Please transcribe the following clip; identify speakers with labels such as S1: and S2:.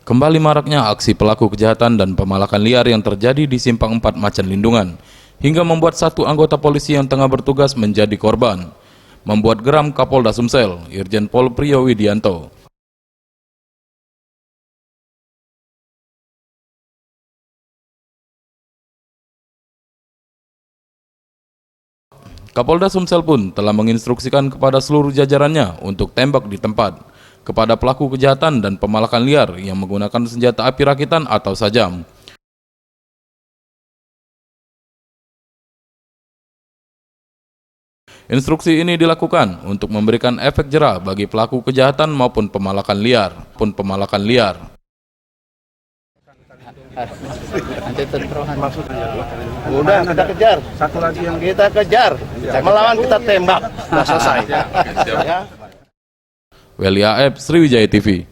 S1: Kembali maraknya aksi pelaku kejahatan dan pemalakan liar yang terjadi di Simpang 4 Macan Lindungan, hingga membuat satu anggota polisi yang tengah bertugas menjadi korban. Membuat geram Kapolda Sumsel, Irjen Pol Priyo Widianto. Kapolda Sumsel pun telah menginstruksikan kepada seluruh jajarannya untuk tembak di tempat kepada pelaku kejahatan dan pemalakan liar yang menggunakan senjata api rakitan atau sajam. Instruksi ini dilakukan untuk memberikan efek jera bagi pelaku kejahatan maupun pemalakan liar.
S2: Nanti tenterohan.
S3: Udah kita kejar. Satu lagi yang kita kejar. Melawan kita tembak. Sudah selesai. Ya.
S1: Welia Aep, Sriwijaya TV.